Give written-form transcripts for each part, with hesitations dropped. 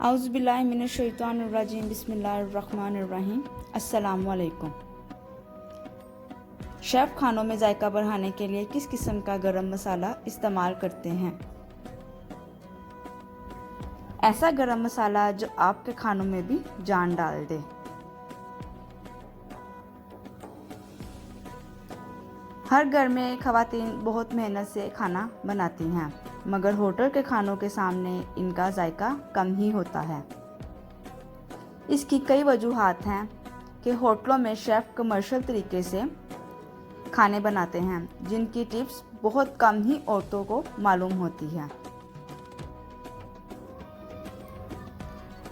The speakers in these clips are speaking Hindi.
औज़ुबिल्लाहिमिनश्शैतानिर्रजीम बिस्मिल्लाहिर्रहमानिर्रहीम। अस्सलामु अलैकुम। शेफ़ खानों में जायका बढ़ाने के लिए किस किस्म का गरम मसाला इस्तेमाल करते हैं? ऐसा गरम मसाला जो आपके खानों में भी जान डाल दे। हर घर में ख़वातीन बहुत मेहनत से खाना बनाती हैं, मगर होटल के खानों के सामने इनका जायका कम ही होता है। इसकी कई वजूहात हैं कि होटलों में शेफ़ कमर्शियल तरीके से खाने बनाते हैं, जिनकी टिप्स बहुत कम ही औरतों को मालूम होती है।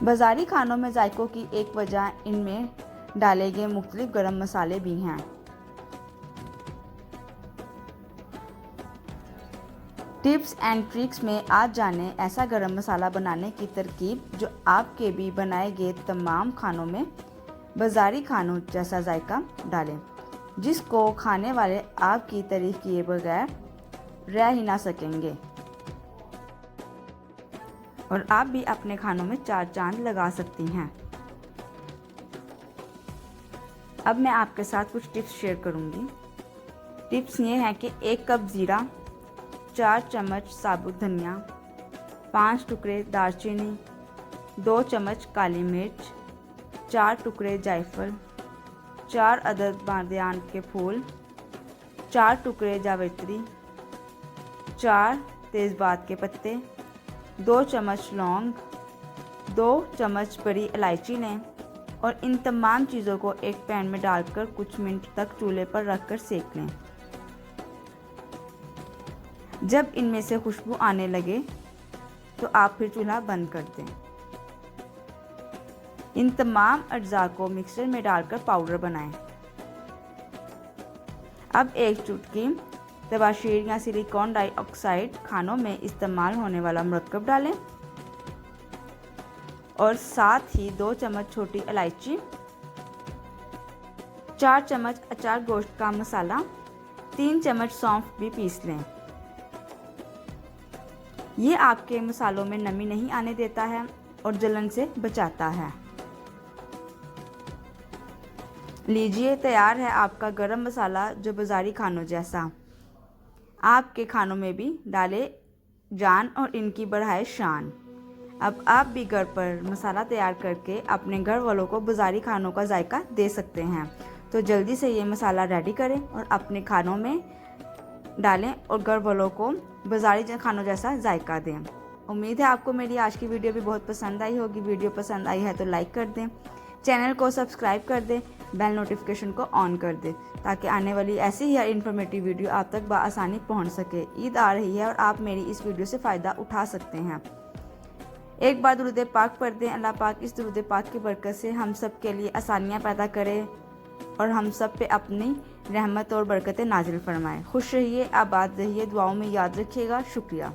बाज़ारी खानों में जायकों की एक वजह इनमें डाले गए मुख्तलिफ गरम मसाले भी हैं। टिप्स एंड ट्रिक्स में आज जाने ऐसा गरम मसाला बनाने की तरकीब जो आपके भी बनाए गए तमाम खानों में बाज़ारी खानों जैसा जायका डालें, जिसको खाने वाले आपकी तारीफ किए बगैर रह ही ना सकेंगे और आप भी अपने खानों में चार चांद लगा सकती हैं। अब मैं आपके साथ कुछ टिप्स शेयर करूंगी। टिप्स ये हैं कि 1 कप ज़ीरा, 4 चम्मच साबुत धनिया, 5 टुकड़े दालचीनी, 2 चम्मच काली मिर्च, 4 टुकड़े जायफल, 4 अदद बादियान के फूल, 4 टुकड़े जावित्री, 4 तेज़पात के पत्ते, 2 चम्मच लौंग, 2 चम्मच बड़ी इलायची लें और इन तमाम चीज़ों को एक पैन में डालकर कुछ मिनट तक चूल्हे पर रखकर सेक लें। जब इनमें से खुशबू आने लगे तो आप फिर चूल्हा बंद कर दें। इन तमाम अज्जा को मिक्सर में डालकर पाउडर बनाएं। अब 1 चुटकी तबाशीर या सिलिकॉन डाइऑक्साइड खानों में इस्तेमाल होने वाला मरकब डालें और साथ ही 2 चम्मच छोटी इलायची, 4 चम्मच अचार गोश्त का मसाला, 3 चम्मच सौंफ भी पीस लें। ये आपके मसालों में नमी नहीं आने देता है और जलन से बचाता है। लीजिए, तैयार है आपका गरम मसाला जो बाज़ारी खानों जैसा आपके खानों में भी डाले जान और इनकी बढ़ाए शान। अब आप भी घर पर मसाला तैयार करके अपने घर वालों को बाज़ारी खानों का जायका दे सकते हैं। तो जल्दी से ये मसाला रेडी करें और अपने खानों में डालें और घर वालों को बाज़ारी खानों जैसा जायका दें। उम्मीद है आपको मेरी आज की वीडियो भी बहुत पसंद आई होगी। वीडियो पसंद आई है तो लाइक कर दें, चैनल को सब्सक्राइब कर दें, बेल नोटिफिकेशन को ऑन कर दें ताकि आने वाली ऐसी ही इन्फॉर्मेटिव वीडियो आप तक बआसानी पहुंच सके। ईद आ रही है और आप मेरी इस वीडियो से फ़ायदा उठा सकते हैं। एक बार दुरूद पाक पढ़ दें। अल्लाह पाक इस दुरूद पाक की बरकत से हम सब के लिए आसानियाँ पैदा करे और हम सब पे अपनी रहमत और बरकतें नाजिल फरमाएँ। खुश रहिए, आबाद रहिए, दुआओं में याद रखिएगा। शुक्रिया।